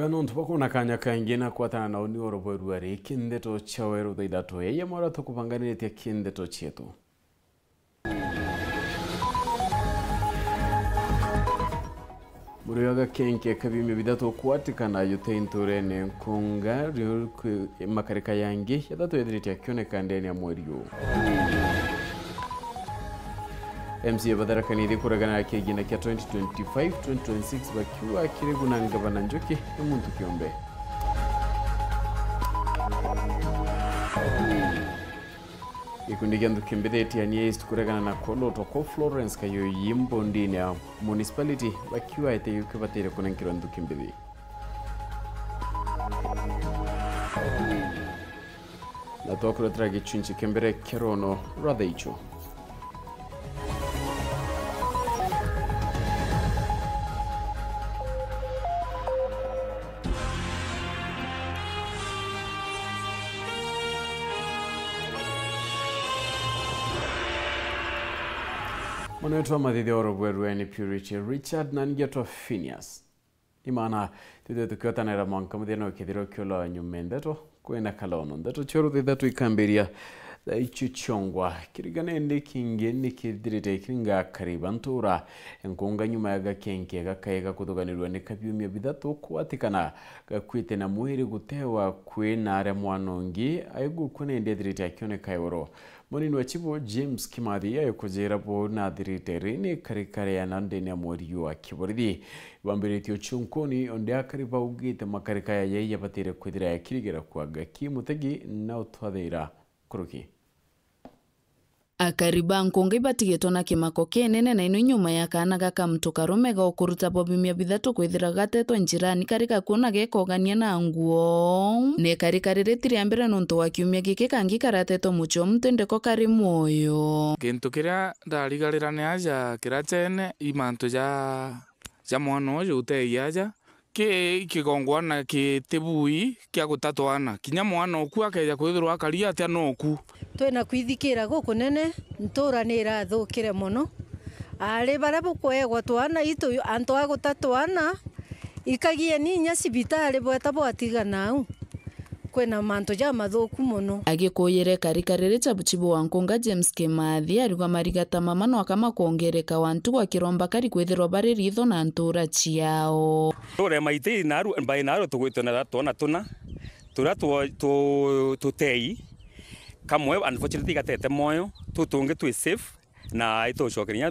Weno ntubako nakanya kaingi na kwatana na uni oroboruari kindeto chaweru daidato ya mara tukupanganire tia kindeto chetu. Muriyaga kenke kabime bidato kwatikana yote inturene konga makarika yangi yadato yadiritia kyoneka ndani ya mweriyo. MCA badarakani kuragana kegina kia 2025-2026 bakiwa kiriguna ngabana njoki umuntu kiombe. Ikundi gyandu kimbedeti ya East kuragana na Kolo toko Florence kayo yimbo ndini ya municipality bakiwa ite yuke batire kuna nkirandu kimbedi. Na tokro tragi chunchi kimbere kerono radaicho. Mwanetu wa madhidi orobuerueni Purity Richard na ngeto Phineas. Imana tide tukiota na ramonka mudhena wakidhiro kiola nyumendeto kuena kalono. Ndeto choro dhidatu ikambiria da ichuchongwa. Kiriganende kingeni kidirite kiringa karibantura. Nkonga nyuma yaga kenke gakaiga kutoganirwa ni kabiumia bidatu kuatikana. Gakuite na muhiri gutewa kuena are mwanongi. Aigu kune ndidirite akione kaiwaro. Monini wa chibo James Kimathi ya kujera po na dirite ni karikare ya nande ni amoriyo wa kiboridi. Wambiriti uchunkoni onde akariba ugite makarika ya yeye batire kudira ya kirigera kuaga kimutegi na utwadheira kuruki. Akariba nkonga ibatigeto na kimako kenene na ino nyuma ya kana gaka mtu karumega okuruta bobimia bidhatu kwithira gateto njirani karika kuona gekogania na nguo ne karika riretiri ambere nonto wa kiumia gike kangi karateto mucho mtendeko kari moyo kintu kiria ndarigarirane aja kiratene imanto ja mwana uyu uteyaja kigongwana kitibui kia gutatwana kinya mwana oku akeja kwithirwa akaria atia noku twena kwithikira guku nene ntura ni irathukire muno ari bara bukwegwa twana itu antu agutatwana ikagie ni nya cibitari bweta bwatigana kwena manto ja mathuku muno agikuyire karikarire chabuchibu wa nkonga James Kimathi arigwa marigata mama no akama kuongereka wantu wa kiromba kari kwithirwa bari ritho na ntura ciao tore maiti naru mbai naru tugwitona tuna tura tutei kamwe unfortunately gatete moyo tutunge twi safe na ito shokeria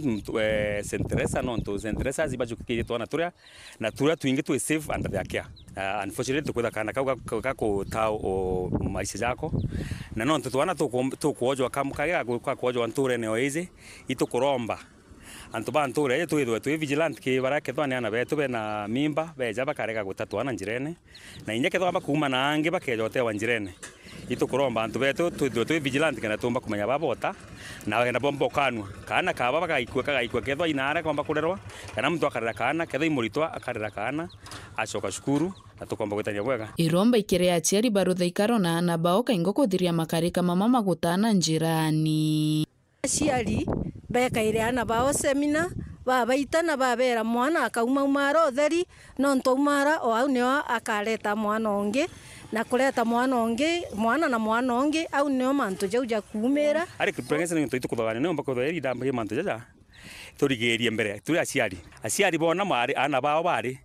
St. Teresa no to St. Teresa zibajukiye twana turia na tura twinge twi safe under the care unfortunately tukwenda kana kako tao o maisha yako na no twana tukuojwa kamkaga kwa kuojwa nture ne oize itukuromba antu banture twithwe twi vigilant ki barake twane ana betu bena mimba beja bakarega gutatwana njirene na inyeke twamba kuma na ange bakejote wa njirene itukuromba antu betu twi vigilant kana tumba kumenya babota na wagenda bombo kanwa kana kaba bagaikwa kethwa inara kwamba kurerwa kana mtu akarera kana kethwa imuritwa akarera kana acoka cukuru na tukomba gwetania bwega iromba ikire aciari barutha ikaro na ana bao kaingo kuthiria makarika mama magutana njirani aciari bekaire ana bao semina babaitana babera mwana akauma umara otheri no ntoumara o au nio akareta mwana onge na kuleta mwana na mwana onge au nio manto jauja kumera ari kuprengesa ni tukuthogana no mbako theri ndambe manto jaja turigerie mbere turi aciari bona mari ana bao bari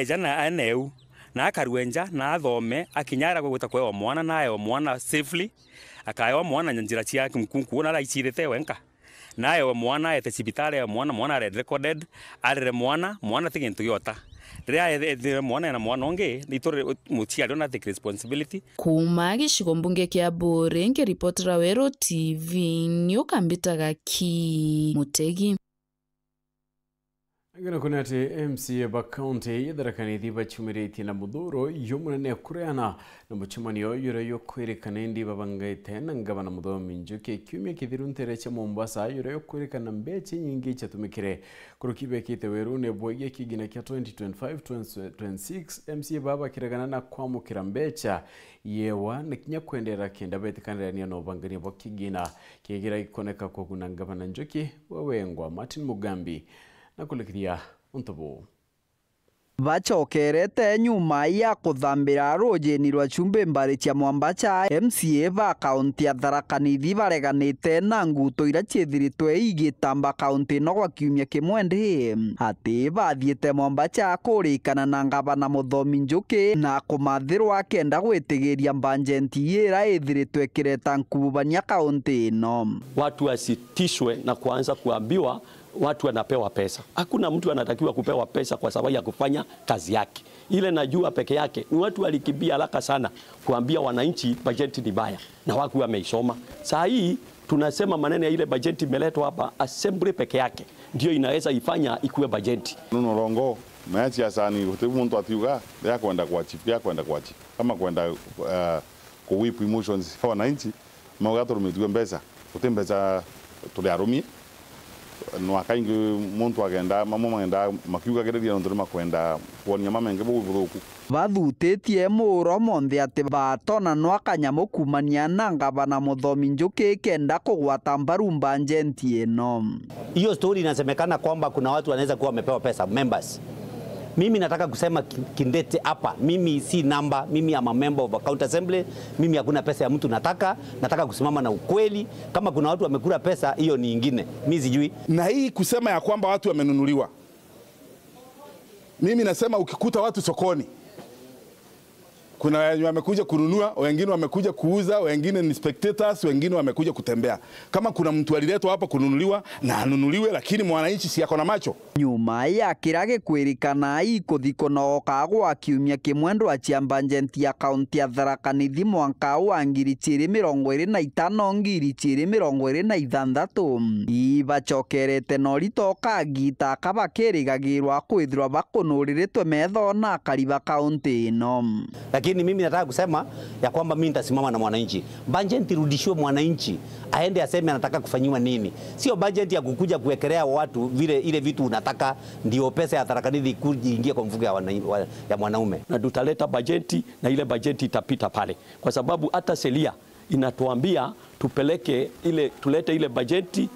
jana aneu na akarwenja na athome akinyara gwita kwa mwana naye mwana safely akayo mwana njira cia mkunku na raicirete wenka naye mwana ete cibitare mwana red recorded arere mwana tigintu yota ria mwana na mwana onge nitore muciari na take responsibility kuma gicigo mbunge kia Bure ngiripotera Wero TV nyukambitaga ki Mutegi Agana kunate MCA ba county yadarakani diba chumireti na muduro yomunane kureana na muchumani yura yokwerekana ndi babangaite nangabana mudo minjuke kyumye kithiruntere cha Mombasa yura yokwerekana mbeche nyingi chatumikire kurukibe kite werune boye kigina kya 2025-2026 MCA baba kiragana na kwamukira mbecha yewa nikinya kwendera kenda betikanirania no bangani bokigina kigira ikoneka ko kunangabana njuki wawengwa Martin Mugambi na kulikiria untobo bacokerete nyuma ya kuthambira rujini rwa Chumbe mbari cia Mwambacha. MCA ba kaunti ya Tharaka Nithi bareganite na nguto ira ciethiritwe igitamba kaunti no gwa kiumia kimwe ndi ati bathiete Mwambacha kurikana na ngavana Muthomi Njuki na kumathirwa kenda gwitigiria bajeti ira ithiritwe kireta nkubania kaunti no. Watu wasitishwe na kuanza kuambiwa watu wanapewa pesa. Hakuna mtu anatakiwa kupewa pesa kwa sababu ya kufanya kazi yake. Ile najua peke yake ni watu walikimbia haraka sana kuambia wananchi bajeti ni baya na waku wameisoma. Saa hii tunasema maneno ya ile bajeti imeletwa hapa, assembly peke yake ndio inaweza ifanya ikuwe bajeti. Nuno rongo mechi asani utibu mtu atiuga ya kwenda kwa chief kama kwenda kuwipu emotions kwa wananchi maugato rumitwe mbesa utembeza tuliarumie no akaingi muntu agenda mama magenda makiuga gereria ndo makwenda kuonia mama ngebo buthuku bathutitie muro monthe ati batona no akanyamu kumania na ngavana Muthomi Njuki kenda kugwata mbaru bajeti ino. Hiyo story inasemekana kwamba kuna watu wanaweza kuwa wamepewa pesa members. Mimi nataka kusema kindete hapa, mimi si namba, mimi am a member of a county assembly, mimi hakuna pesa ya mtu nataka kusimama na ukweli. Kama kuna watu wamekula pesa, hiyo ni ingine, mimi sijui. Na hii kusema ya kwamba watu wamenunuliwa, mimi nasema ukikuta watu sokoni, kuna wenye wamekuja kununua, wengine wamekuja kuuza, wengine ni spectators, wengine wamekuja kutembea. Kama kuna mtu aliletwa hapa kununuliwa na anunuliwe, lakini mwananchi si yako na macho. Nyuma ya kirage kwirikana ikuthiko no kagwa kiumia kimwendo achia bajeti ya kaunti ya Tharaka Nithi mwaka wa 2025-2026 ibacokerete no ritoka gita kabakirigagirwa kwithirwa bakunuriritwe metho na kariba kaunti ino. Lakini mimi nataka kusema ya kwamba mimi nitasimama na mwananchi. Bajeti rudishwe mwananchi, aende aseme anataka kufanyiwa nini. Sio bajeti ya kukuja kuwekelea watu vile ile vitu unataka ndio pesa ya Tharaka Nithi kuingia kwa mfuko ya mwanaume. Na tutaleta bajeti na ile bajeti itapita pale. Kwa sababu hata sheria inatuambia tulete ile bajeti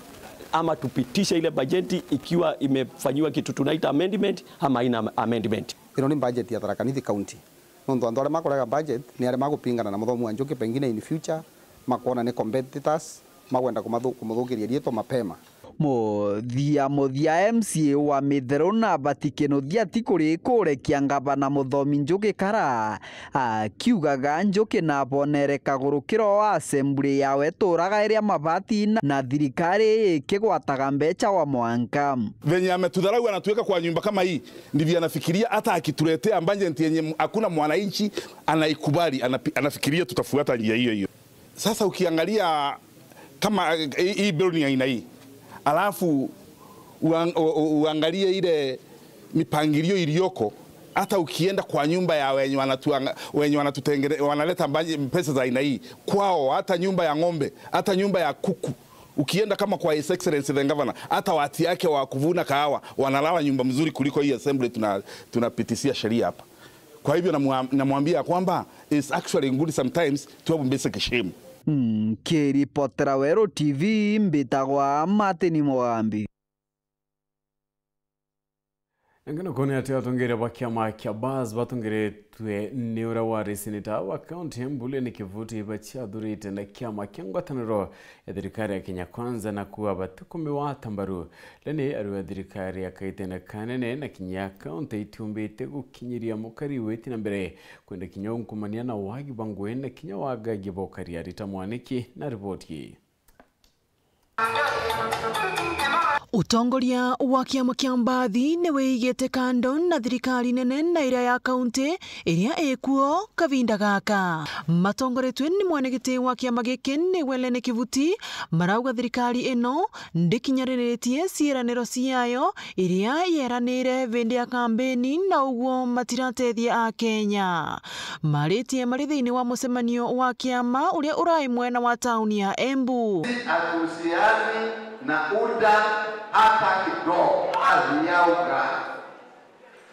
ama tupitishe ile bajeti ikiwa imefanyiwa kitu tunaita amendment ama ina amendment. Ino ni bajeti ya Tharaka Nithi County. Nondu andu aria makoraga budget ni aria magupingana na Muthomi Njuki pengine in future makona ni competitors magwenda kumuthukiria rieto mapema. Muthia MCA wa Mithero na Batikenothia tikuri kurekia ngavana Muthomi Njuki kara akiugaga Njuki na bonere kagurukiro wa assembly yawe turaga iria mabati na thirikari ikigwataga mbeca wa mwanka. Venye ametudharau anatuweka kwa nyumba kama hii, ndivyo anafikiria hata akituletea bajeti yenye hakuna mwananchi anaikubali, anafikiria tutafuata njia hiyo. Sasa ukiangalia kama hii building aina hii, alafu uangalie ile mipangilio iliyoko, hata ukienda kwa nyumba ya wenye wanaleta pesa za aina hii kwao, hata nyumba ya ng'ombe, hata nyumba ya kuku, ukienda kama kwa His Excellency the Governor, hata watu yake wa kuvuna kahawa wanalala nyumba mzuri kuliko hii assembly tunapitishia sheria hapa. Kwa hivyo namwambia kwamba it's actually good sometimes to have basic shame. Kiripotera Wero TV mbitagwa Martin Mugambi. Ngano kone ati atongere bakiama kia baz batongere tue neura wari sinita wa kaunti Mbule ni kivuti bachia durite na kiama kiangwataniro ya thirikari ya Kenya Kwanza na kuwa batukumi wa Tambaru leni aruwa thirikari ya kaitena kanene na Kenya kaunti itumbete gukinyiria mukari weti na mbere kwenda Kenya unkumania na wagi bangwe na Kenya waga gibokari ya Rita Mwaniki na ripoti. Utongoria wa kiama kia mbathi ni wigite kando na thirikari nene na ira ya kaunti iria ikuo kavinda gaka. Matongoretwe ni mwanegiti wa kiama giki ni Welene Kivuti marauga thirikari ino ndikinyariritie ciiraniro ciayo iria yeranire vindi ya kambeni na uguo matiratethia a Kenya. Maritie mari thiini wa mucemanio wa kiama uria urai mwena wa tauni ya Embu. Atusiani na UDA hata kidogo athiauga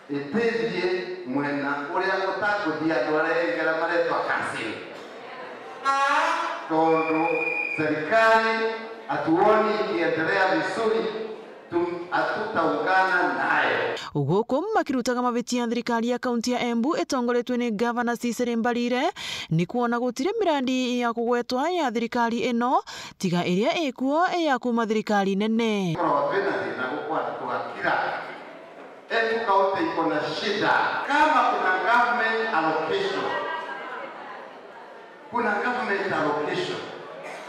ithithie mwena uria gutakuthia andu arengera maretwa kasini tondu serikali hatuoni ikiendelea vizuri. hatutaungana nayo. Guku makirutaga mavitia thirikari ya kaunti ya Embu itongoretwe ni Gavana Cecily Mbarire ni kuona gutire mirandi ya kugwetwa ya thirikari ino tiga iria ikuo ya kuma thirikari nene. Embu kaunti iko na shida. Kama kuna government allocation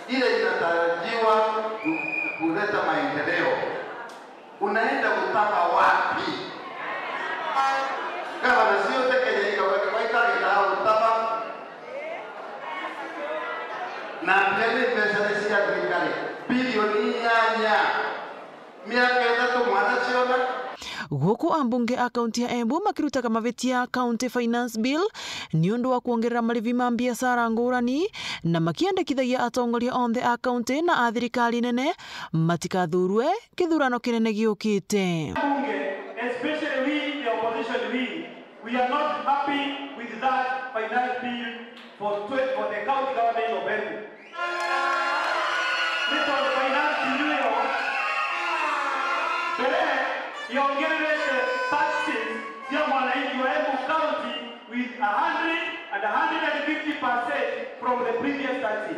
ile inatarajiwa kuleta maendeleo, unaenda kutaka wapi? Kama sio tekele ikaweka kwa italia utapa na mbele pesa ya serikali bilioni nyanya miaka 3 mwana chiona. Guku ambunge a kaunti ya Embu makirutaga mavitia county finance bill ni undu wa kuongerera marivi ma biashara ngurani na makiendekithagia atongoria onthe a kaunti na a thirikari nene matikathurwe kithurano kinene giukite. Especially we, the opposition, we are not happy with that finance bill for the county government of Embu. Because finance bill iongeze taxes ya mwananchi wa Embu County with 100 and 150% from the previous taxes.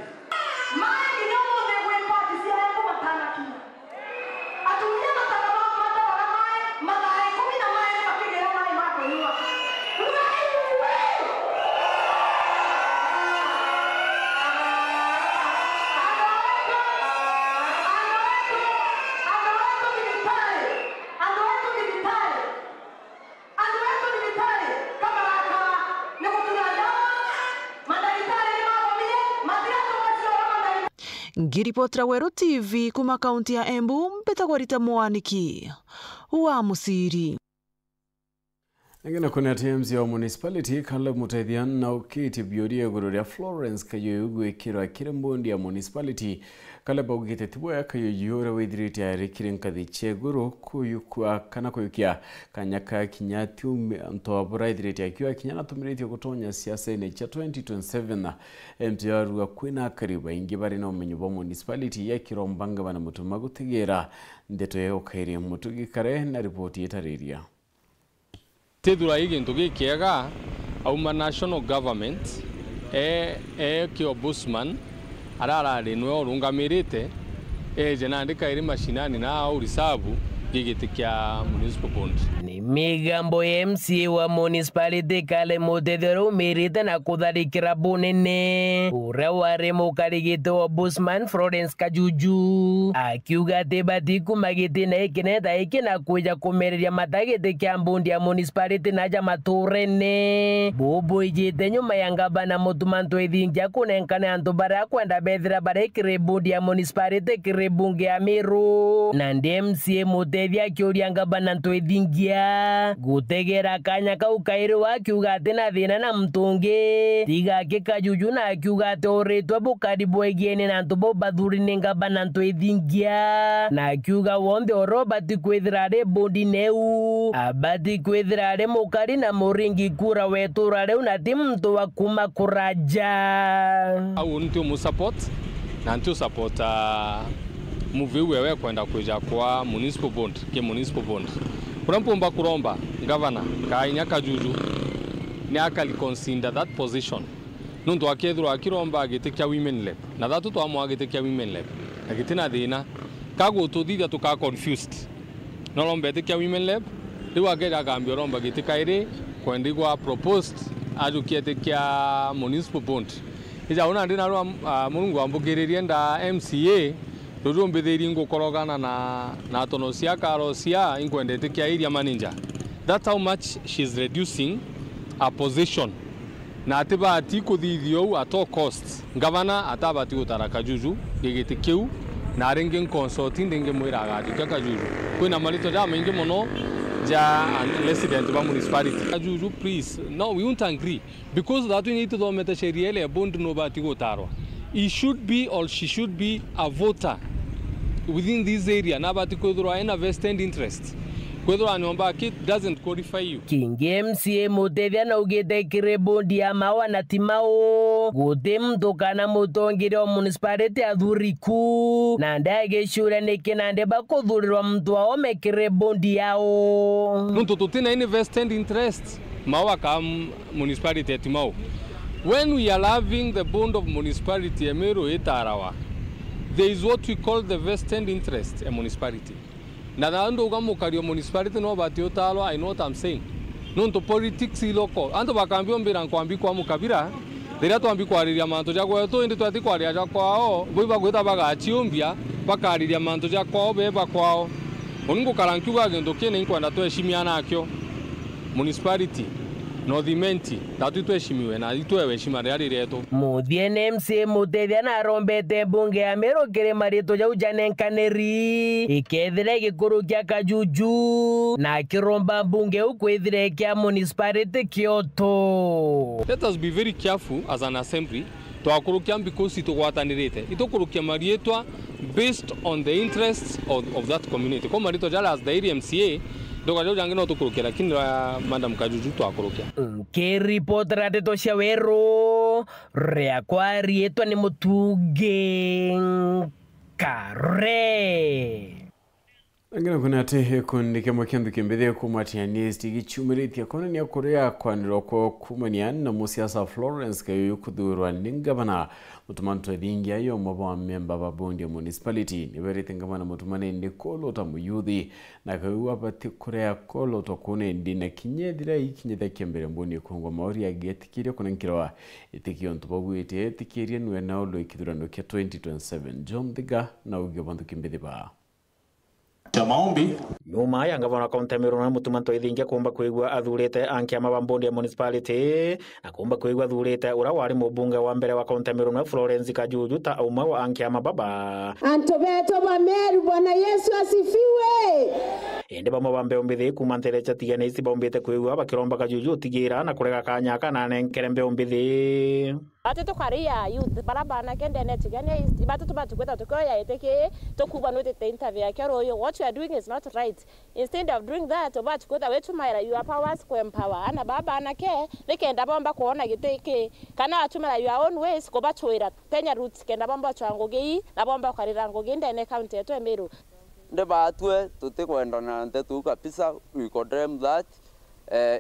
Ngiripotera Weru TV kuma kaunti ya Embu mpetagwo Rita Mwaniki wa Musiri. Ngina kuna TMC wa municipality kala mutethia na ukiti bioria gururia Florence kayo gwikira kirembondi ya municipality kala baugite tibwa kayo yura withiriti ya rikirinkathi cheguru kuyukwa kana kuyukia kanyaka kinyati ntobura ithiriti akiwa kinyana tumiriti gutonya siasa ine cha 2027 MTR wa kwina kariba ingi bari na umenyo wa municipality ya Kirombanga bana mutuma gutigera ndeto ya ukairi mutugi kare na ripoti itariria. Tethura igintu gikiega auma national government ki ombudsman ararari nwe orungamirite jenandika iri mashinani na urisabu gigiti kya municipal bond. Ni migambo ya MCA wa municipality kale mutethero umirite na kutharikira bunene uria wari mukarigite wa ombudsman Florence Kajuju akiuga ati batiku magiti na ikineta ikina kuja kumereria matagiti kya mbundi ya municipality naja maturene bubu ijite nyuma ya ngabana mutumantu ithingia kunenkane antu baria kwenda bethira baria ikiri mbundi ya municipality kiri bunge ya Miru na ndi MCA mutethia kiuria ngabana ntu ithingia gutegera kanya kau kairi wakiuga ati na thina na mtungi tiga Kajuju na akiuga ati uritwe bukaribu egiene na antu bo bathurine ngabana ntu ithingia na akiuga wonthe orobati kwithira ri bondi neu abati kwithira ri mukari na muringi kura wetura riu na ti mtu wa kuma kuraja au ntu mu support na ntu support move wewe kwenda kuja kwa municipal bond ke municipal bond kurampa kuromba governor Kainya Kajuju ni akali consider that position nundu akethro akiromba agitikia women lab na thatu twamwa agitikia women lab agitina thina kago tuthithia tuka confused no rombe agitikia women lab riu agera gambio romba gitika iri kwendigwa proposed ajukietikia municipal bond ija una ndina ro mungu ambugiririe nda MCA Rudu mbithiri ngukorogana na tono cia karo cia inkwendete kia area manager. That's how much she's reducing her position. Na atibati kuthithio at all costs. Governor atabati gutara Kajuju gigiti kiu na ringi consulting ndinge mwira agati Kajuju. Kwina marito ja maingi muno ja resident ba municipality. Kajuju please no we won't agree because that we need to do meta sheria ile bond no bati gutarwa. He should be or she should be a voter within this area na bati kuthurwa ina vested interest kwethwa nyomba ki doesn't qualify you. Kingi MCA Muteithia na ugite kirebondi ya mawa na timao guti mtu kana mutongire o municipality athuriku na ndage shure nikinande bakuthurirwa mtu ao mekirebondi yao nuntu tutina any vested interest mawa ka municipality timao. When we are having the bond of municipality Emero Etarawa, there is what we call the vested interest a municipality. Na ando ugamukario municipality no bati otalo, I know what I'm saying. Nuntu politics iloko. Ando bakambio mbira nkwambi kwa mukabira. Dira twambi kwariria manto ja kwetu indi twati kwaria ja kwao. Boiba gweta bagachiumbia bakariria manto ja kwao beba kwao. Oningo karankiuga gendo kene inkwenda tweshimiana akyo. Municipality no thimenti tatu tweshimiwe na itwewe shima riari reto Muthie MCA Muteithia na rombete bunge ya Meru kiri marito ja ujanenkaneri ikethire gikuru kia Kajuju na kiromba bunge ukwithire kia municipality Kyoto. Let us be very careful as an assembly twakurukia because itugwatanirite itukurukia marietwa based on the interests of that community. Kwa marito jala as the area MCA doga jo jangino tukurukia lakini Madam Kajuju twakurukia. Report rateto cia Weru riakwa rietwa ni Mutugi Kare. Angina kuna ate kundi kemo kendo kimbede kumatia nesti gichumiritia kona ni Korea kwaniro ko kumania na musiasa Florence kayo kudurwa ningabana mutumanto dingia yo mabo member ba bondi municipality ni berete ngabana mutumane ndi kolo ta muyuthi na kayo abati Korea kolo to kone ndi na kinyedira ikinyeda kembere mboni kongwa maori ya getikire kuna nkirwa itikio ntubagwite etikirie nwe na olo ikidurano ke 2027 John Diga na ugibandu kimbede ba cha maombi nyuma ya ngavana kaunti ya Meru na mutumanto ithingia kumba kwigua athurite ankia mabambondi ya municipality na kumba kwigua athurite ura wari mubunge wa mbere wa kaunti ya Meru na Florence Kajuju ta auma wa ankia mababa Antobeto wa Meru. Bwana Yesu asifiwe. ende bamwe umbithi kuma nterecha tigane isi bombete kwigua bakiromba Kajuju tigira na kurega kanyaka na nenkerembe umbithi ate tukaria youth barabana kende ne tigane ibatu tubatukweta tukoya eteke tokuba no te interview akero yo what you are doing is not right. Instead of doing that obatu kweta wetu maira you are powers ko empower ana baba anake nikenda bomba kuona giteke kana atumira your own ways ko batuira penya roots kenda bomba changogei na bomba karira ngogei ndene county yetu Meru nde batwe tutikwenda na ntetu kabisa we condemn that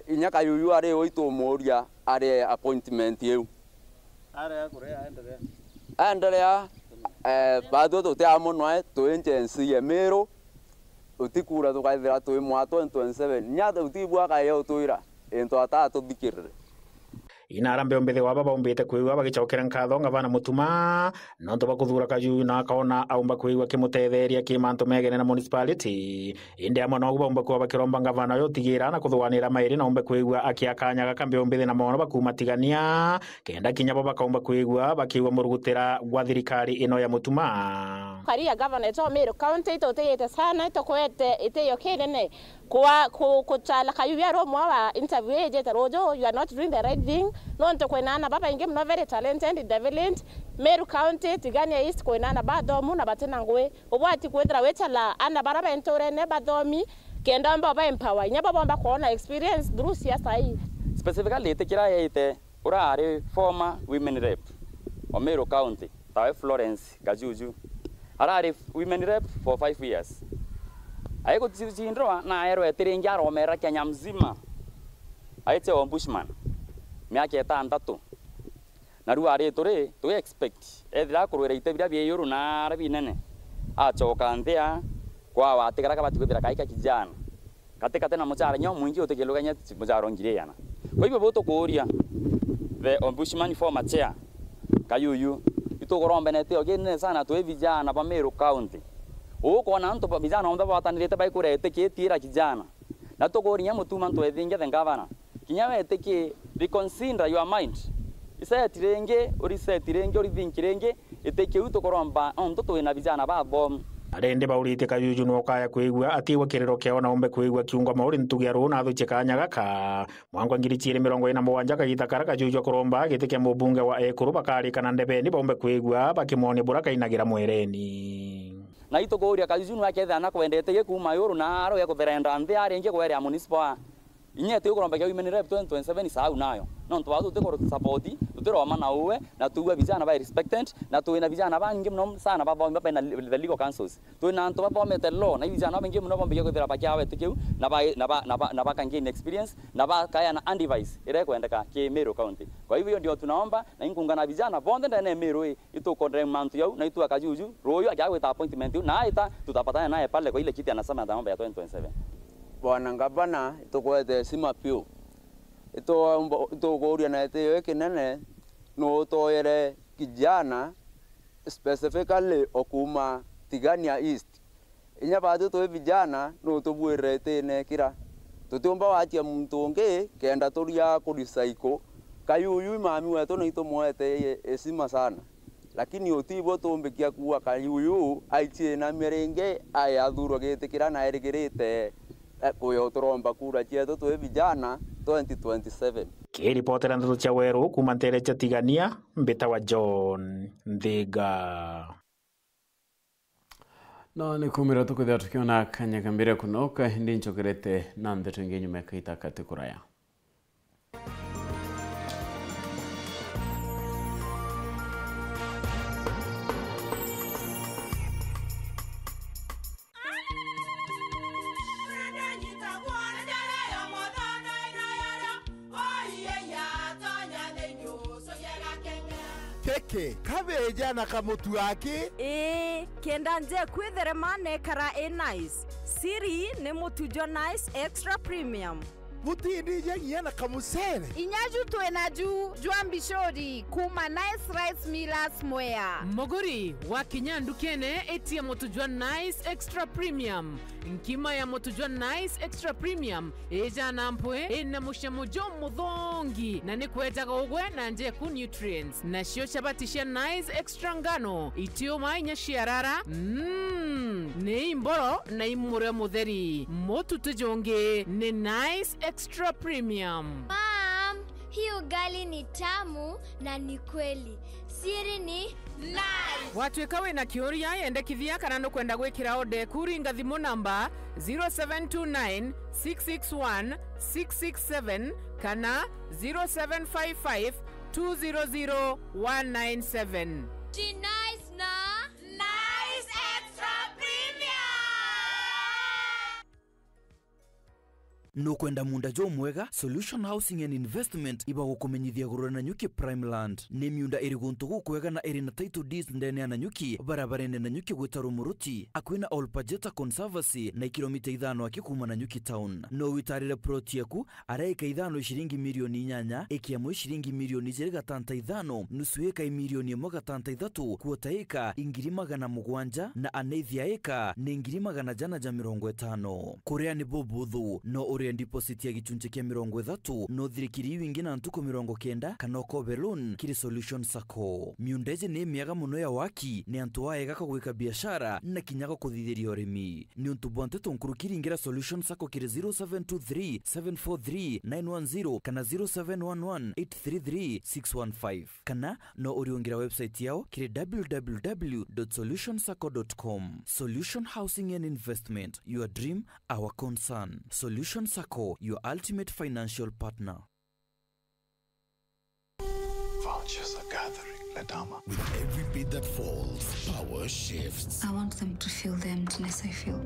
inyaka yuyu are oito moria are appointment yeu are kurea endelea bado tote amonwa to agency ya Meru utikura tukaithira to mwa 2027 nyata utibwa kayo tuira into atatu thikirire inarambe umbithi wa baba umbite kwigua bagichokera nkatho ngavana mutuma nonto bakuthura Kajuju na kaona aumba kwigua kimutetheria kimanto megene na municipality inde amwe no baumba kwa bakiromba ngavana yo tigira na kuthwanira mairi na umbe kwigua akiakanyaga kambe umbithi na mono bakumatigania kenda kinya baba kaumba kwigua bakiwa murugutira gwa thirikari ino ya mutuma karia governor to Meru county to te sana to kwete ite yokenene kwa kuchala kayubia ro mwa interview ejeta rojo you are not doing the right thing no nto kwenana baba inge mno very talented development Meru county tigania east kwenana badomu na batena ngwe obwati kwethra wechala ana baraba entore ne badomi kenda baba empower nya baba kuona experience through siasa hii specifically tikira yete urare former women rep wa Meru county tawe Florence Kajuju arare women rep for 5 years aiko tijindwa na aero etiringia romera Kenya mzima aite ombudsman miaka etandatu na riu ari turi tu expect ethira kurwira itebira biyuru na arabi nene achoka nthia kwa watigara ka batikuthira kaika kijana katika tena muchara nyo mwingi utegeluganya muchara ngire yana kwa hivyo boto kuria the ombudsman former chair Kayuyu itugorombe nete ogene sana tu vijana ba Meru county uko na nto vijana onda batanirete bai kurete kitira kijana na tugoria mutuma nto ethinge the governor kinyawe eteke reconsider your mind isayatirenge orisetirenge orithinkirenge eteke utokoromba onto twina vijana ba bom arende baurite Kajuju no kaya kwigua atiwa kiriro kiao na umbe kwigua kiungo mauri ntugia ru na thuche kanyaga ka mwangwa ngiri 27 kagita kara Kajuju kuromba gitike mubunge wa Ekuru bakari kana ndebe ni bombe kwigua bakimoni buraka inagira mwereni na itukuria kajuju nwa ketha na kwendete gikuma yuru na aro ya kutherenda nthi ari nge kwere ya municipal inye te ukuromba ya women rep 2027 sau nayo no ntwa tutikoro support tutiroma na uwe na tuwe vijana ba respected na tuwe na vijana bangi mno sana baba baba na the legal councils tuwe na nto baba mete law na vijana bangi mno bamba ya kuthera pakya we tikiu na ba kangain experience na ba kaya na andivice ire kwendeka ke Meru County. Kwa hivyo ndio tunaomba na ingungana vijana bonde ndane Meru itukodre mantu yao na itu akajuju royo akawe ta appointment na aita tutapatana naye pale kwa ile kiti anasema ataomba ya 2027. Bwana ngabana itukwete sima pio ito goria na ite kinene no toyere kijana specifically okuma Tigania East inya bado to vijana no tobwere tene kira tutomba watia muntu onge kenda toria kudisaiko kayuyu mami wetu no itomoete esima sana lakini otibo tombekia kuwa kayuyu aitie na merenge ayathuro getekira na erigirite kuyo turomba kura chetu tu vijana 2027. Kiripotera ndutu cha Weru kuma ntere cha Tigania mbeta wa John Ndhiga. No ni kumira tukuthia tukiona kanya kambire kunoka hindi nchokerete na ndeto ngenyu mekaita katekuraya. Keke, kabeja na kamutu wake? Kenda nje kwitherema nekara nice. Siri ni mutujo nice extra premium. Mutindi nyenye na kamusere. Inyaju tuenaju juambishori kuma nice rice millers mwea. Mogori wa kinyandu kene eti ya motujua nice extra premium. Nkima ya motujua nice extra premium eja nampwe ena mushamojo mudhongi na nikweta kogwe na nje ku nutrients na shio chabatisha nice extra ngano itio mainya shiarara ne imboro na imure mutheri motu tujonge ne nice extra premium. Mom, hii ugali ni tamu na ni kweli. Siri ni nice. Watu ikawe na kioria yende kithia kana no kwenda gwikira ode kuringa thimo namba 0729 661 667 kana 0755 200 197. Nice na nice extra premium. No kwenda munda jo mwega Solution Housing and Investment iba gukumenyithia gurura na nyuki Prime Land ni miunda iri guntu gukwega na iri na title deeds ndene na nyuki barabarene na nyuki gwitaro muruti akwina Olpajeta Conservancy na kilomita 5 akikuma na nyuki town no witarire plot yaku araika 5 shilingi milioni 8 ekiamwe shilingi milioni 5 nusu eka milioni 1.3 kuota eka ingiri 700 na anethia eka ni ingiri 150 kuria ni bobuthu no uria deposit ya gichunje kia 30 no thirikiri wingi na ntuko 90 kanoko belon kiri Solution Sacco miundeje ni miaga muno ya waki ni antu waega kugwika biashara na kinyaga kuthithiria urimi ni untu bonte tonkurukiri ingira Solution Sacco kiri 0723 743 910 kana 0711 833 615 kana no uriungira website yao kiri www.solutionsacco.com. Solution Housing and Investment, your dream, our concern. Solution Sacco, your ultimate financial partner. Vultures are gathering, Ladama. With every bit that falls, power shifts. I want them to feel the emptiness I feel.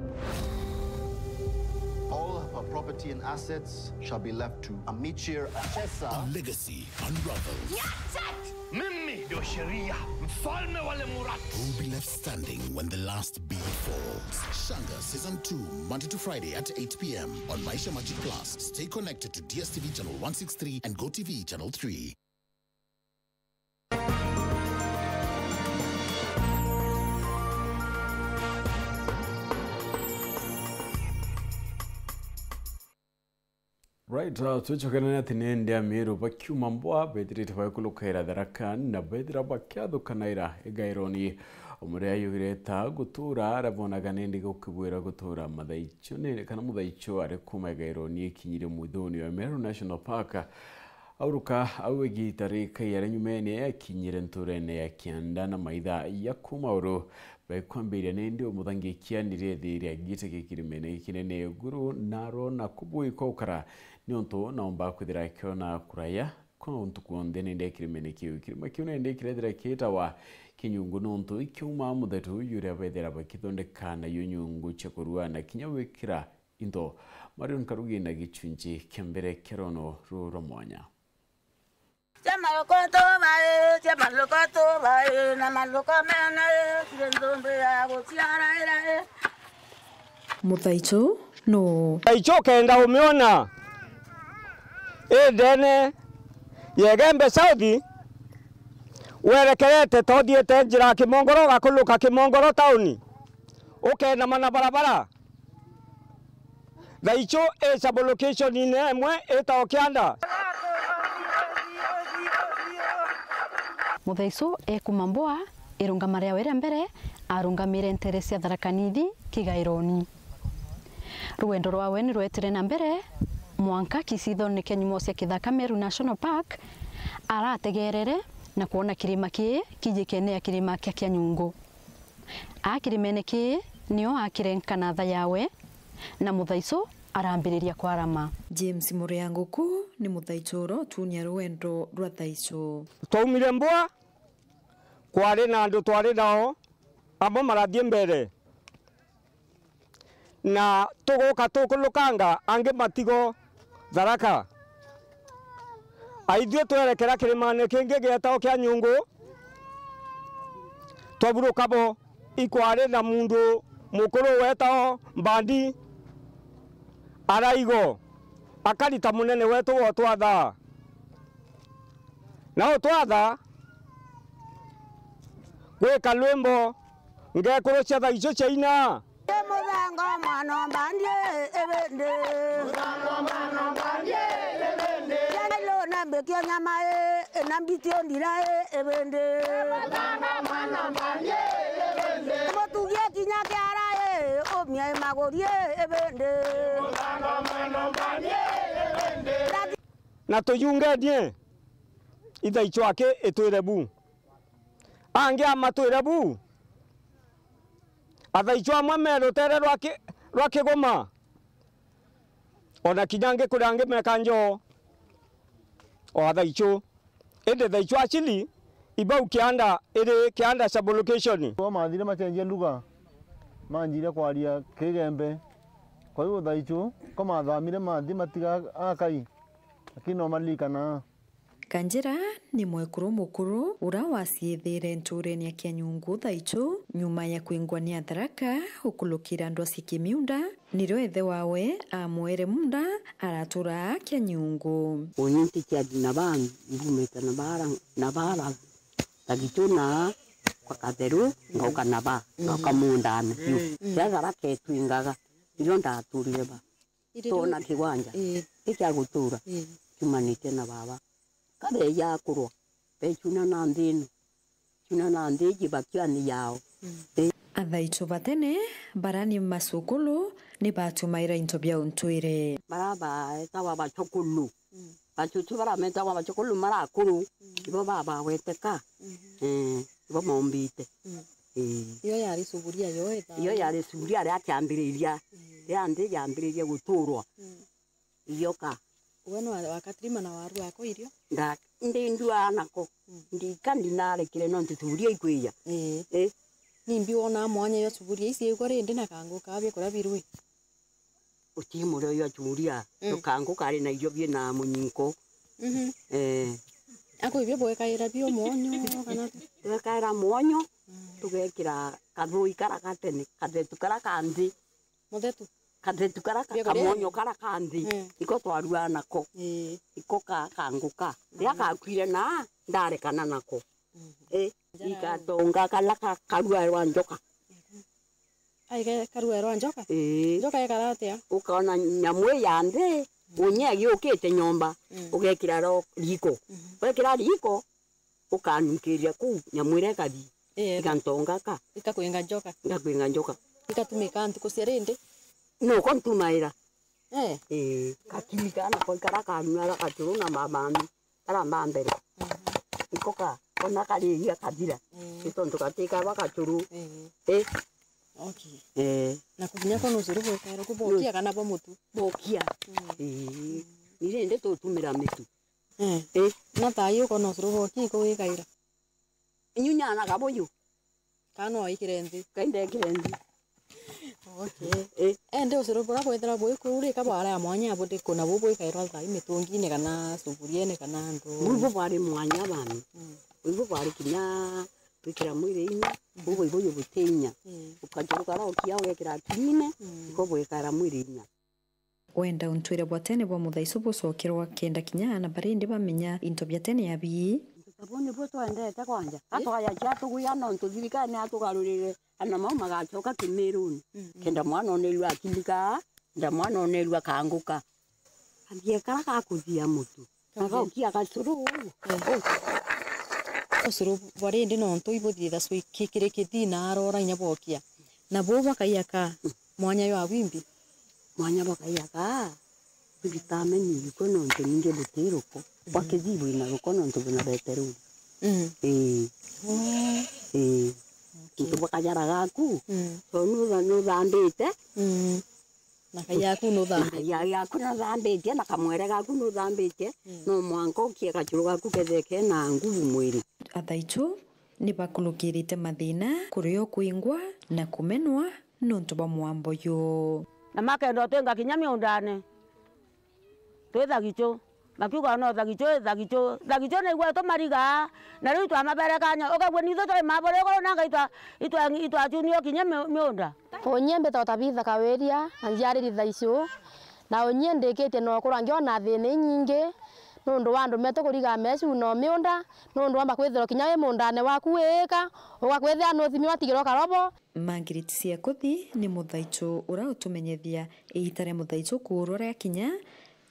All of her property and assets shall be left to Amichir Achesa. A legacy unraveled. Mimi ndio sheria, mfalme wale Muratu. Who will be left standing when the last beat falls? Shanga Season 2, Monday to Friday at 8 p.m. on Maisha Magic Plus. Stay connected to DSTV Channel 163 and GoTV Channel 3. Right, tuchokana tine ndia Meru bakiuma mbwa bedirite bakulukaira darakan na bedira bakyado kanaira egaironi umure ayugireta gutura arabonaga nindi gukibwira gutura madaicho ne kana mudaicho are kuma egaironi kinyire mudoni wa Meru National Park auruka awegi tarika yara nyumene ya kinyire nturene ya kianda na maitha ya kumauro bekwambira nende omuthangi kianire thiria gite kikirimene kinene guru naro na kubui kokara nionto naomba kwithira kiona kuraya kono ntukuonde nende kirimene kiu kirima kiu nende kirethira kitawa kinyungu nonto ikiuma muthetu yure bethera bakithondekana yo nyungu chakurua na kinyawikira into Marion Karugi na gichunji kembere kerono ruro mwanya. Muthaicho no Muthaicho kenda umeona dene yegembe Saudi werekerete tothiete njira Kimongoro gakuluka Kimongoro tauni ukenda mana barabara Thaicho sub location ine emwe etao Kianda. Muthaicho kumamboa irungamare awere mbere arungamire interesi ya Tharaka-Nithi Kigaironi. Ruendo rwawe ni rwetire na mbere mwanka kisithoneke nyumo cia Kithaka Meru National Park arategerere na kuona kirima kijikene ya kirima kya Nyungu. Akirimene nio akirenkana tha yawe na Muthaicho arambiriria kwarama. James Murianguku ni Muthaicho tunya ruendo rwa Thaicho. Twaumire mbwa kwari na andu twari nao abo marathie mbere na tuguka tukulukanga ange matigo Tharaka aithio twerekera kirimane kingi gietao kia Nyungu twaburuka bo ikwari na mundu mukuru wetao Mbandi araigo akarita munene wetu wo twatha nao twatha gwika lwimbo ngekurucia Thaicho chaina Muthango mwana Mbandi ebende Muthango mwana Mbandi ebende Yalo na bekio nyama na mbitio ndira ebende Muthango mwana Mbandi ebende Motugie kinya kiara omia magorie ebende Muthango mwana Mbandi ebende na tuyunge die Thaicho ake etwire bu ange amatwire bu Thaicho amwe merutere rwake goma ona kinyange kurange mekanjo o Thaicho ende Thaicho achili ibau Kianda ere Kianda sub location kwa mathire machenje luga manjire kwaria Kigembe kwa hiyo Thaicho kama thamire mathi matiga akai akino malikana Kanjira ni mwekuru mukuru ura wasiethire ntureni ya kia Nyungu Thaicho nyuma ya kuingwania Tharaka ukulukira andu Kimiunda niro ethe wawe amwere munda aratura kia Nyungu onyinti kia dinaban mbumeta na bara tagituna kwa katheru ngauka naba ngauka mundane ya Tharaka etwingaga iro ndaturire ba tona kiwanja ikia gutura tumanite na baba kare ya kurwa pechuna na ndino chuna na ndiji bakiani yao Thaicho batene barani masukulu ni batumaira into bya untwire baraba etawa bachokulu bachuchu barameta wa bachokulu marakuru ibo baba weteka ibo mombite iyo yari suburia iyo yari suburia ya kyambiriria ya ndi yambiriria guturwa iyo ka weno wakatrima na waru yako irio nda ndindua nako ndikandi nare kile no ntuturia ikwiya nimbi wona mwanya yo suburia isi igore ndi na kango kabye kora birwe utimuro yo churia to kango kare na ijo bie na munyinko ako ibyo boye kaira bio monyo kana kaira monyo tugekira kadhui kara katene kadetu kara kandi modetu kadetu kara kamonyo kara kandi iko twarua nako iko kanguka ria kakwire na ndare kana nako ikatonga kala karua rwa njoka ai karua rwa njoka njoka ikarate ya ukaona nyamwe yande unyegi ukite nyomba ugekira ro riko wekira riko ukanukiria ku nyamwire kathi ikantonga ka ikakwenga njoka ikatumika antiko sierende no kontumaira kakimika na kwa kara kanura katuru na mamami aramba mbere ikoka ona kali ya kadira itonto katika wakachuru okay na kunya kono zero kwa ko bokia kana bo mutu bokia nire ndeto tumira mitu na tayo kono zero bokia ko wikaira inyunya na kaboyo kano ikirenzi kainde kirenzi okay ende usoro bora kwethera boy kuri ka bara ya mwanya abote kona bobo ikaira thai mitungine kana suguriene kana ndo bobo bari mwanya bani bobo bari kinya wikira mwire-ini bobo iboyo butenya ukajurukara ukia wekira kinine bobo ikara mwire-ini wenda untwire bwatene bwa muthaiso bucokerwa kenda kinyana barindi bamenya into bya tene ya bi abone bwo twendete kwanja atwaya cyatu guyana ntuzirikane atugarurire ana mama gacoka kimeruni kenda mwana onelwa akilika nda mwana onelwa kanguka ambie kara kakuzia mutu aka ukia kacuru osoro barindi no nto ibodira so ikikire kitina arora nya bokia na boba kayaka mwanya yo awimbi mwanya bakayaka bitameni kono nto ninge butiroko wakizibu ina kono nto bina beteru nto bakajara gaku so no zambete na kayaku no zambete yaku no zambete na kamwere gaku no zambete no mwanko kieka churu gaku ketheke na nguvu mwiri athaicho ni bakulukirite mathina kurio kuingwa na kumenwa nonto ba mwambo yo na makendo tenga kinyami undane twetha gicho makiuga no thagicho ne gwa to mariga na riu twa mabere kanya okagwe ni to mabore ko nanga itwa junio kinyami miunda onyembe totabitha kaweria anjari thaicio na onyende kete no kurangia na thine nyinge nundu wandu meto kuriga mesu no miunda nundu amba kwethero kinyawe mundane waku weka ugakwethia no thimi watigiro karobo Margaret cia kuthi ni muthaicho ura utumenyethia itare muthaicho kurora kinya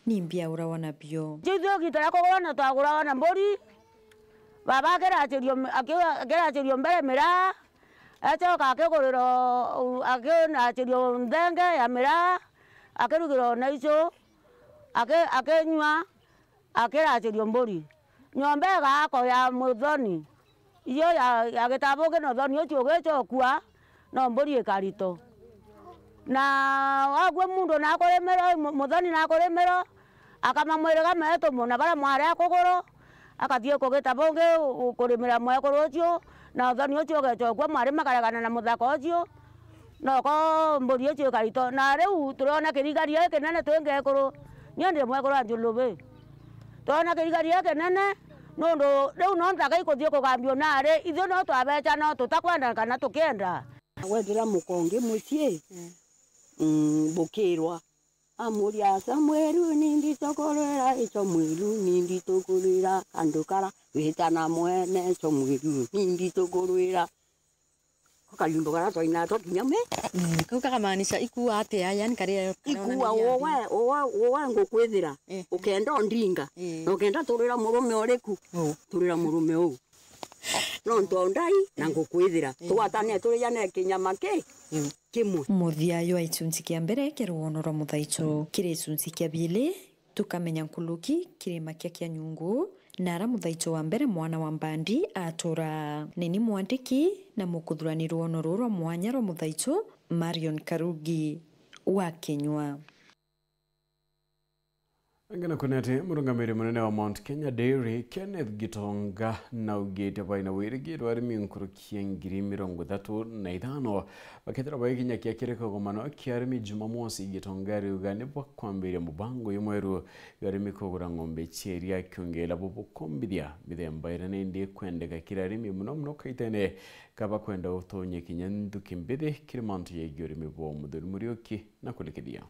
ni mbia ura wana bio jithio gitara kogona twagura wana mbori baba geracherio mbere mira achoka akeguriro akenacherio ndenge ya mira akerugiro na icio akenywa akeracherio mbori nyombe gako ya muthoni iyo ya gitabuge no thoni ucio gicokua no mbori ikarito na wagwe mundu na kuremero muthoni na kuremero akamamwirega meto muna bara mware akuguro akathie kugitabuge kurimira mwekuru ucio na thoni ucio gicokua mware makaregana na muthako ucio no ko mbori ucio ikarito na riu turona kirigaria kinene twingekuru nyende mwekuru anjulube tona kirigaria kinene nondo riu no ndaka ikuthie kugambio nare ithu no twabecha no tutakwenda kana tukienda wethira mukonge mucie bukirwa amuria Samweru nindi tokorera icho mwiru nindi tokorera kandukara witana mwene icho mwiru nindi tokorera kalimbo gara toina to kinyame kuka maanisha iku ate yani kare ikuwa owa ngokwethira ukenda ndinga ukenda turira murume oreku turira murume o no ndondai na ngokwethira twatane turiyane kinyama kimwe muthia yo itunzi kia mbere kiruonoro muthaicho kire itunzi kia bili tukamenya nkuluki kirima kia nyungu nara muthaicho wa mbere mwana wa mbandi atura nini mwandiki na mukuthurani ruono ruro mwanya ro muthaicho Marion Karugi wa Kenywa Angana kuneti murungamiri munene wa Mount Kenya Dairy Kenneth Gitonga na ugete baina wirigi rwarimi nkuru kiengiri 35 bakethera bayikinya kia kireko gomano kiarimi Jumamosi Gitonga riugane bwa kwambiria mubango yumweru yarimi kogura ngombe cheria kyongela bubu kombithia mithemba irane ndi kwendeka kirarimi muno kaitene kaba kwenda utonye kinyandu kimbithi kirimantu yegyorimi bo muthuri murioki na kulikithia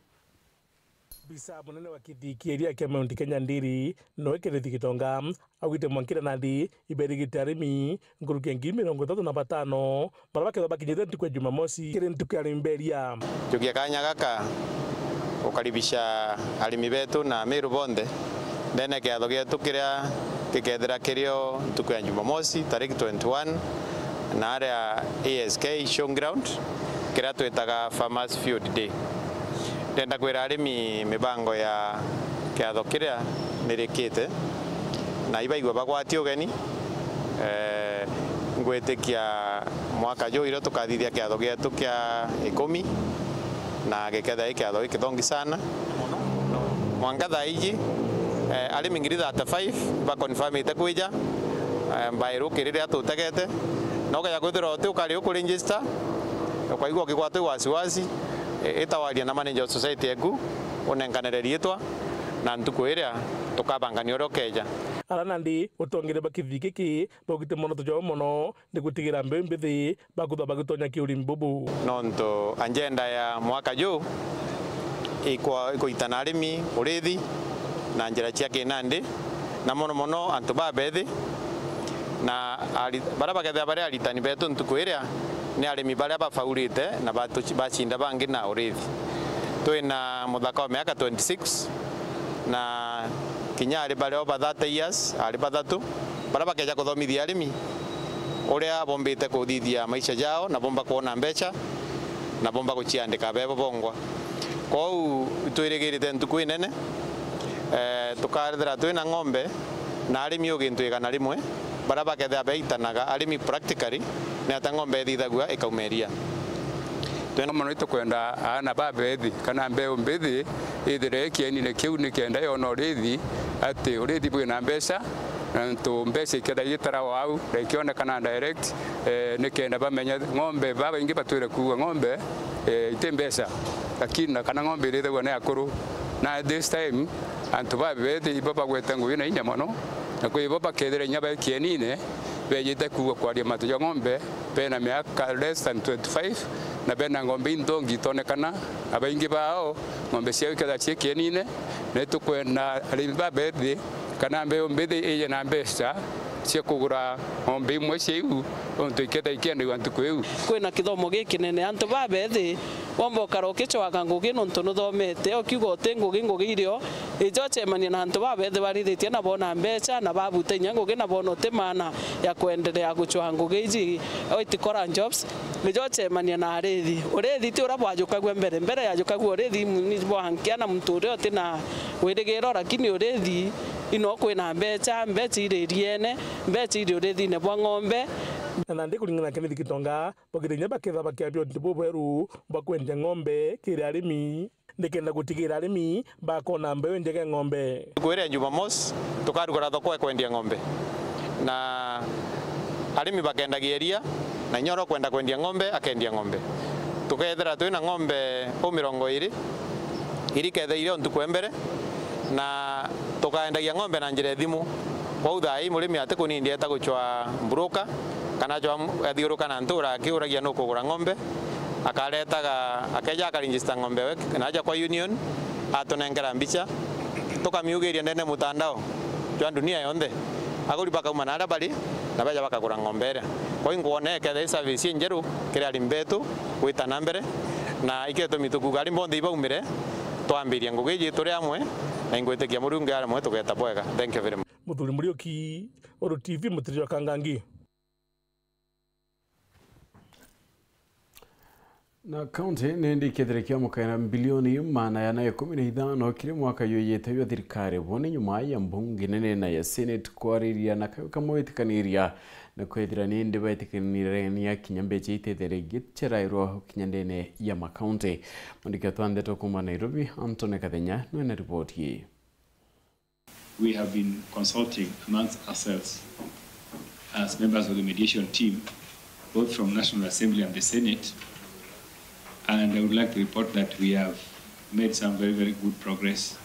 Bisa munene wa kithikiria kia Mount Kenya Dairy no Kenneth Gitonga awite mwankira nathi iberigite arimi nguru kengi 35 bara baketho bakinyite ntuku ya Jumamosi kire ntuku ya rimberia tukia kanya gaka ukaribisha arimi betu na miru bonde ndene kiatho gietu kiria gikethera kirio ntuku ya Jumamosi tariki 21 na area ASK Showground kiria twitaga Farmers Field Day ndenda kwira arimi mibango ya kiatho kiria nirikite na ibaigwa bagwati ugeni ngwitikia mwaka jo iro tukathithia kiatho gietu kia 10 na giketha ikiatho ikithongi sana mwanga thaiji arimi ngiri 35 ba confirm ite kwija mbairu kirire atutegete no gaya kwithira ote ukari uku register ukaigwa ukigwata wasiwasi itawaria na manager society egu unenganereria itwa na ntuku iria tukabangania uri ukeja arana ndi utongire bakithiki bogite mono tujo mono ndikutigira mbe mbithi bakutha bagitonya kiuri mbubu nonto agenda ya mwaka juu iko itana arimi urithi na njira cia kinandi na mono antu babethi na bara bagetha bare aritani betu ntuku iria ni arimi bare bafaurite na bacinda bangi na urithi twina muthaka wa miaka 26 na kinya ari bare over 30 years ari bathatu bara bakeja kuthomithia arimi uria bombite kuthithia maisha yao na bomba kuona mbeca na bomba guciandika bebo bongwa kou twirigirite ntuku inene tukarithira twina ng'ombe na arimi ugintu igana rimwe bara baketha beitanaga arimi practically ni ata ng'ombe thithagua ikaumeria twena mono itukwenda ana babethi kana mbeu mbithi ithire kienine kiu ni kenda yona urithi ati urithi bwina mbeca ntu mbeca iketha igitara wau ikionekana direct ni kenda bamenya ng'ombe baba ingi batwire kuwa ng'ombe ite mbeca lakini kana ng'ombe irithagua ni akuru na this time antu babethi baba gweta nguina inya mono na kwi baba kethire nyaba kienine bejite kuwa kwaria matu ya ng'ombe bena miaka less than 25 na bena ng'ombe indongi tonekana abaingi bao ng'ombe cia iketha cie kienine ne tukwenda arimi babethi kana mbeu mbithi ije na mbeca cia kugura ng'ombe imwe ciu onto iketha ikienda ntuku iu kwina kithomo gikinene antu babethi womba ukara ukichwaga ngugi nontu nuthomete ukiuga uti ngugi irio ijo chemania na antu babethi barithitie na bona mbeca na babuta inya ngugi na bona uti mana ya kuendelea guchwa ngugi iji itikora jobs ijo chemania na arithi urithi ti ura bwajukagwe mbere yajukagwe urithi ni bwankia na mtu uria uti na wirigiro lakini urithi ino kwina mbeca iririene mbeca iri urithi ne bwa ng'ombe na ndi kulingana Kenneth Gitonga bagirinya baketha bakiambio ndipo beru bakwenja ng'ombe kire arimi ndikenda gutigira arimi bakona mbeu njege ng'ombe kwire Jumamosi tukarugura thoko kwendia ng'ombe na arimi bakendagia iria na nyoro kwenda kwendia ng'ombe akendia ng'ombe tukethera twina ng'ombe 20 iri kethe ntuku mbere na tukaendagia ng'ombe na njira thimu kwa uthai murimi ate kunindi eta guchwa broker kana jwa athiuruka na ntura akiuragia no kugura ng'ombe akaretaga akeja akaregister ng'ombe we na aja kwa union atonengera mbica tukamiugiria ndene mutandao jwa dunia yonde aguri bakauma na bali na baja bakagura ng'ombe ria kwa hiyo nguone kethe service njeru kiri arimbetu gwitana mbere na iketo mituku gari mbonde ibaumire twambiria ngugi turi amwe na ingwitikia murungi amwe tugeta bwega. Thank you very much. Muthuri Murioki, Oro TV, Mutirio Kangangi. Na kaunti nindi kethrekia mukaina bilioni maana ya nayo 15 kiri mwaka yoyete yo thirikari bone nyuma ya mbunge nene na ya senate kwariria na kamwitikaniria na kwethira nindi baitikaniria kinyambe chithethere gitcherairwo kinyandene ya makaunti mundike twandeto kuma Nairobi Antone Kathenya na report hii. We have been consulting amongst ourselves as members of the mediation team both from National Assembly and the Senate. And I would like to report that we have made some very, very good progress.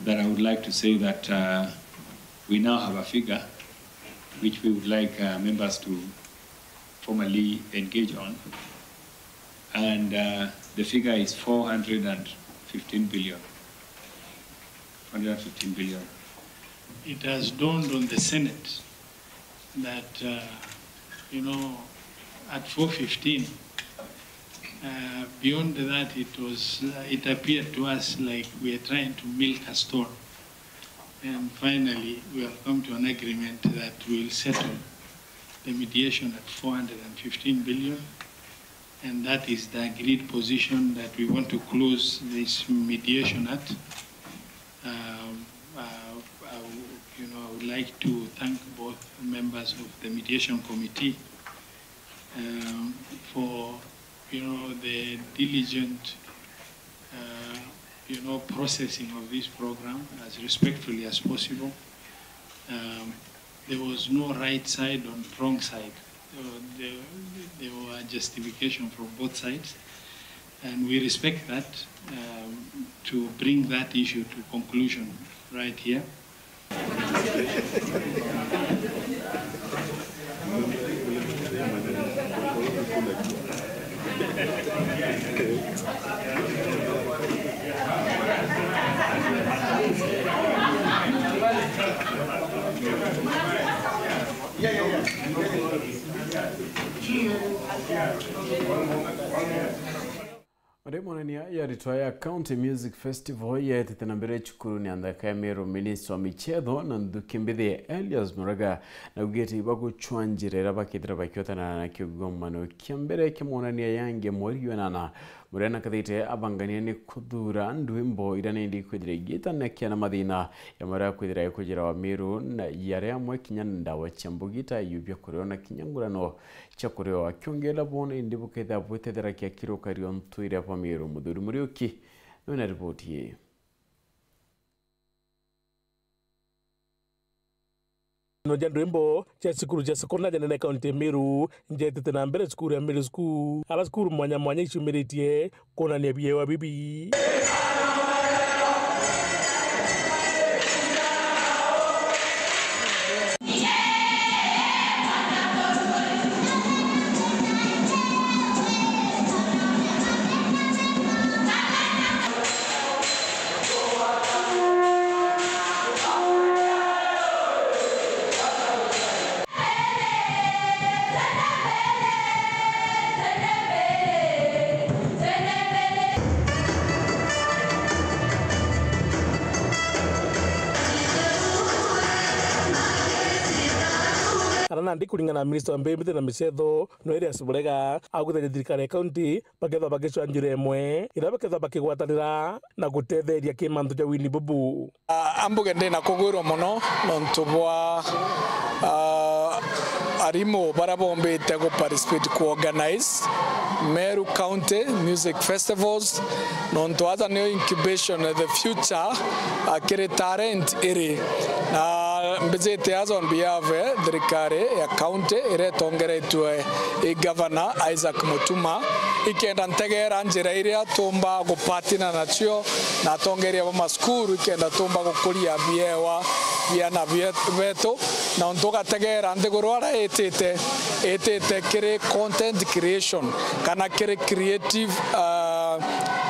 That I would like to say that we now have a figure which we would like members to formally engage on. And the figure is 415 billion. 415 billion. It has dawned on the Senate that, at 415, beyond that, it appeared to us like we are trying to milk a storm. And finally, we have come to an agreement that we will settle the mediation at 415 billion. And that is the agreed position that we want to close this mediation at. I would like to thank both members of the mediation committee for, the diligent, processing of this program as respectfully as possible. There was no right side or wrong side. There were justification from both sides, and we respect that to bring that issue to conclusion right here. Odemonania ya Ritwaya County Music Festival ya tetenambere chukuru ni andaka Meru Minister wa michezo na ndukimbithi Elias Muraga na ugeti bago chwanjirera bakidra bakiotana na kigomano kiambere kimonania yange moriwanana murena kathite abangania ni kuthura ndwimbo irane ndi kwithira igita na kiana mathina ya mara kwithira kujira wa Meru na yare amwe kinyanda wa chambugita yubya kuriona kinyangurano cha kureo akiongela bone ndibuketha bwetethera kia kirokario ntwire pa Meru muthuri Muriuki nona ripoti hii. Noja ndwimbo cha sikuru cha sekondari na kaunti Meru njetete na mbere sikuru ya Meru School ala sikuru mwanya ichumiritie kona ni biye wa bibi. Nandi kulingana na Minister wa Mbembe na Michezo no Elias Muraga agutha thirikari ya county baketha bagicwanjire mwe ira baketha bakigwatanira na gutetheria kimantu ja Winnie Bubu ambuge ndina kugwirwo muno nontu bwa arimo barabombete go participate ku organize Meru County Music Festivals nontu aza neo incubation of the future kire talent iri na mbezete aza on behalf thirikari ya county ire tongeretwe governor Isaac Mutuma ikenda ntegera njira iria tumba gupatina nacio na tongeria ba maskuru ikenda tumba gukuria biewa biana beto na ntoka tegera ndigurwara etete kire content creation kana kire creative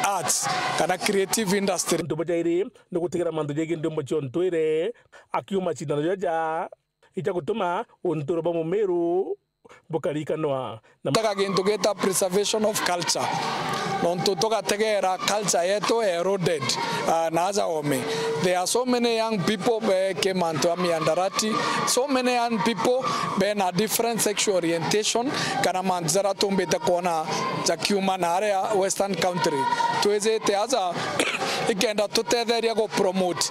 arts kana creative industry ndobajairi ndugutegera mandu jegi ndombo chontwire akiuma chindano jaja ita gutuma ontoro ba Meru bukarikanwa nataka gintu geta preservation of culture nontu togategera culture yetu eroded naza ome. There are so many young people came onto miandarati, so many young people na different sexual orientation kana manzara tumbeta kona za kiuma na area western country tuweze teaza ikenda tutetheria go promote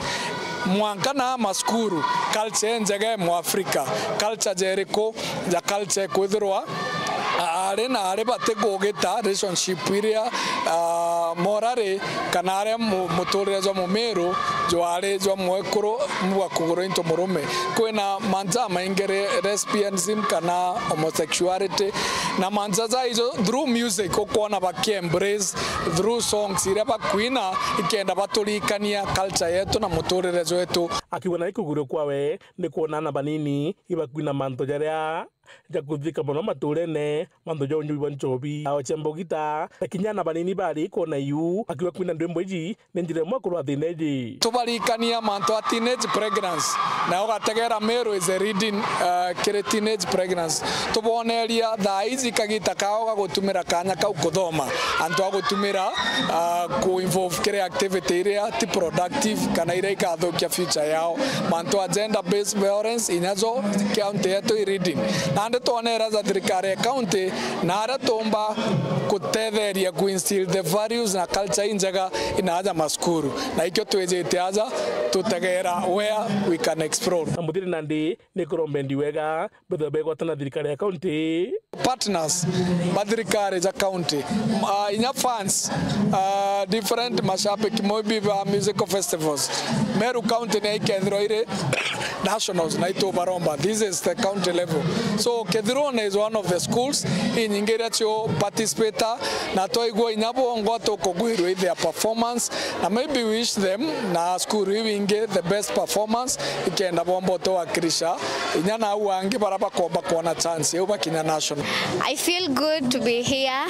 mwanka na maskuru culture njege mu Africa culture jeriko ya culture kwithirwa arena areba tegogeta relationship iria morare kana are muturire zo Meru jo are jo mwekuru mwa kugoro into murume kwena manza maingere lesbianism kana homosexuality na manza za hizo through music okona ba embrace through songs iria ba kwina ikenda batulikania culture yetu na muturire wetu akiwa na ikuguro kwawe ni kuonana banini iba kwina manto jaria jakudhika mono maturene mando jo nyuwa nchobi awa chambogita kinyana banini bali kona yu akiwa kwina ndwembo iji nenjire mwakuru athineji tubalikania manto a teenage pregnancy na ugategera Meru is a reading kire teenage pregnancy tuboneria tha izi kagita kao gagutumira kanya kau kuthoma antu agutumira ku involve kire activity iria ti productive kana iria ikathukia future yao manto a gender based violence inazo county yetu reading nande tuonera za thirikari ya county na ara tomba kutetheria ku instill the values na culture injaga inaja maskuru na ikyo twejete aja tutegera where we can explore amudiri nandi ni kurombendi wega bethe gotana thirikari ya county partners mathirikari za county inya funds different mashabiki mobi musical festivals Meru County na ikethiro ire nationals na ito baromba. This is the county level. So Kedrone is one of the schools in Ingeretio participator na toigwa inabo ngoto kogwiru with their performance na maybe wish them na school winge the best performance ikenda bombo to akirisha inyana uange baraba koba kuona chance yoba kinya national. I feel good to be here.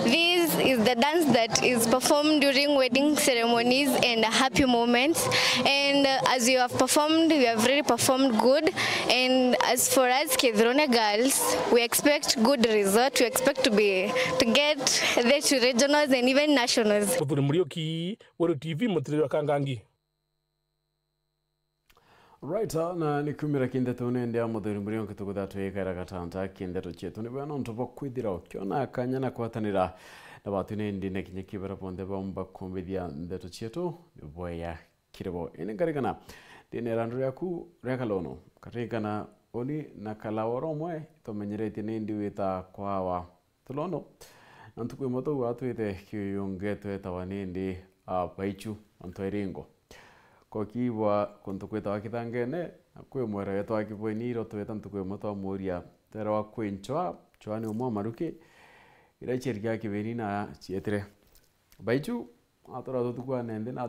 This is the dance that is performed during wedding ceremonies and happy moments, and as you have performed, you have really performed good. And as for us Kedrone girls, we expect good result. We expect to get there to regionals and even nationals. Murioki, Woro TV, Motrero Kangangi. Right, na nikumira kinde tone ndia muthuri muri onke tuguda twikara gatanta kinde tuchetu ni bana ntobo kwithira ukiona akanyana kwatanira na batu ne ndine kinye kibara ponde bomba kombithia ndeto chetu boya kirebo ine garigana dine randu yaku rekalono katikana oni na kalaworo mwe tomenyerete ne ndi wita kwawa tulono nantukwe moto watwite kiyongeto tawani ndi baichu antoiringo kokiwa kontukweta wakithangene akwe mwera yeto akibweniro tweta ntukwe moto moria tera wa kwenchwa chwani umwa maruke ira cherkia kiberina chietre baichu atora tutukwa nende na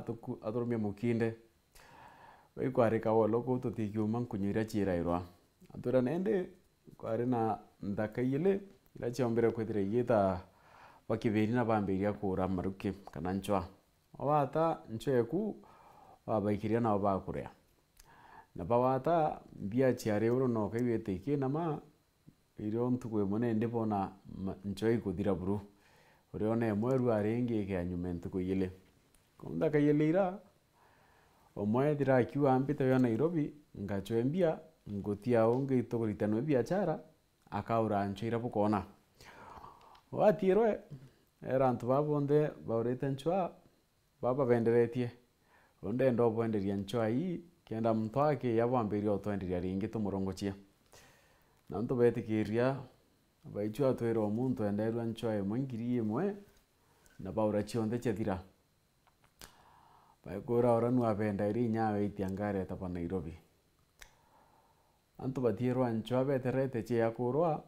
atorumia mukinde baikwareka woloko tutikiuma kunyira chirairwa atora nende kware na ndakayile ira chombere kwetire yeta wakiberina bamberia kura maruke kananchwa wata ncheku wabaikiria na bakurea na bawata bia chiare uro no kaibete ke nama iro ntukwe mone ndibona nchoi kuthira buru urione mweru arenge ke anyumentu kuyile konda kayelira omwe dira kiwa ambita ya Nairobi ngachwembia ngotia onge itogoritanwe biachara akaura nchoira bukona watirwe era ntu babonde baurete nchwa baba benderetie onde ndo bwenderia nchwa hii kenda mtu wake yabamberia otwenderia ringi tumurongochia na ntu betikiria baichu atwera omuntu enderwa nchwa emwe ngiri emwe na baura chionde chethira baikora oranu abenda iri nyawe itiangare tapa Nairobi antu batierwa nchwa beterete che yakurwa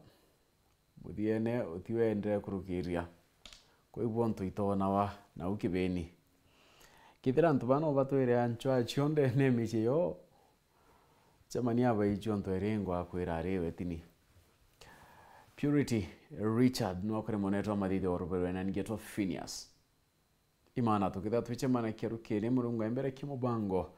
muthiene utiwende kurukiria koigwo ntu itona wa na ukibeni kithira ntu bano batwere anchwa chionde nemiche yo chamania baichu ntu erengo akwira arewe tini Purity Richard nwakore moneto madide orobero na ngeto Phineas imana tukitha tuche mana kerukere murungu embere kimubango